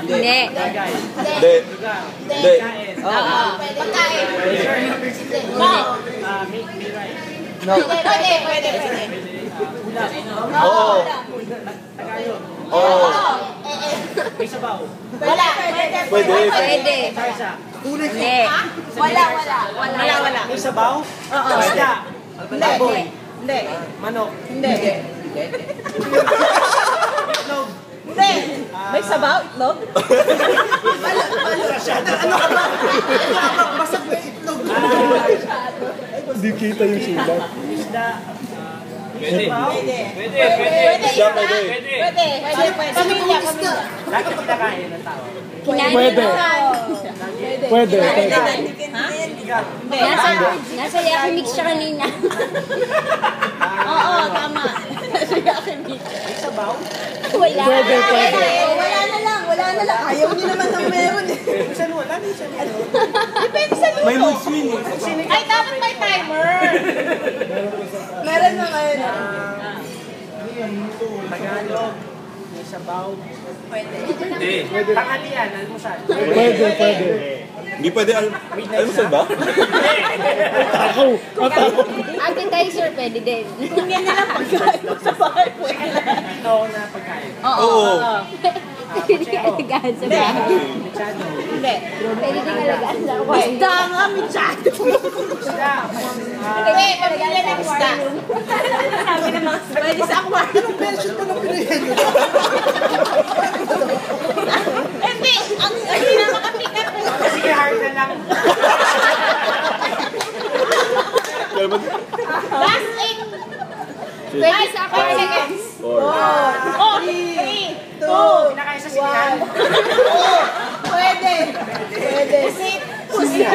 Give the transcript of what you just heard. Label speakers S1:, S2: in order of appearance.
S1: Hindi.
S2: Hindi. Hindi.
S1: Oo.
S3: Pagkain.
S1: Hindi.
S2: No.
S3: Pwede.
S2: Oo. Oo.
S4: May sabaw.
S3: Wala.
S2: Pwede.
S1: Pwede.
S4: Sarsa.
S1: Hindi.
S3: Wala.
S4: May sabaw?
S3: Oo.
S4: Isda. Baboy.
S3: Hindi.
S4: Manok.
S3: Hindi.
S4: Itlog.
S3: Hindi. May sabaw? Itlog?
S4: Basag na itlog.
S2: Hindi kita yung sulat.
S4: Isda.
S5: Pwede.
S3: Pwede.
S2: Siya pwede.
S3: Pamilya.
S4: Lagi kinakain ng tao.
S2: Pwede. Pwede.
S1: Nasa Yakimix siya kanina.
S3: Oo, tama.
S4: May sabaw?
S1: Wala.
S2: Pwede.
S3: Wala na lang. Ayaw niyo naman ng meron eh.
S4: Minsan wala, minsan meron.
S3: Depende sa luto.
S2: May mood swing.
S3: Ay, dapat may timer. Meron na kayo na.
S4: Tagalog. May sabaw.
S5: Hindi.
S4: Tanghalian, almusal.
S2: Pwede. Hindi pwede almusal ba? Ako.
S1: Appetizer, pwede din.
S3: Kung yan na lang pagkain mo sa bahay mo.
S4: Ito na pagkain.
S2: Oo.
S1: Pwede ka alagaan sa bahay.
S4: Mechado.
S3: Hindi.
S1: Pwede din alagaan sa bahay.
S3: Isda nga, michado.
S4: Isda.
S3: Hindi, pamilya ng isda. Pwede sa aquarium. Anong version mo ng pinahin? Hindi, ang hindi na makapick up.
S4: Sige, hard na lang.
S3: Last 8. Pwede sa aquarium. 4, 3, 2,
S4: Kinakain sa sinihan.
S3: Pwede. Pusit.